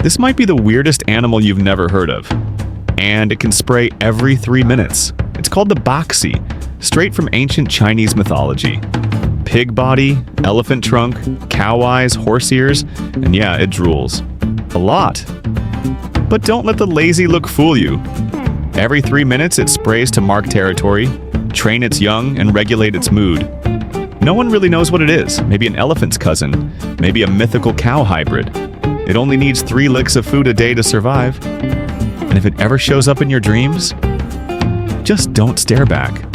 This might be the weirdest animal you've never heard of. And it can spray every 3 minutes. It's called the Baxi, straight from ancient Chinese mythology. Pig body, elephant trunk, cow eyes, horse ears, and yeah, it drools. A lot. But don't let the lazy look fool you. Every 3 minutes it sprays to mark territory, train its young, and regulate its mood. No one really knows what it is. Maybe an elephant's cousin, maybe a mythical cow hybrid. It only needs 3 licks of food a day to survive. And if it ever shows up in your dreams, just don't stare back.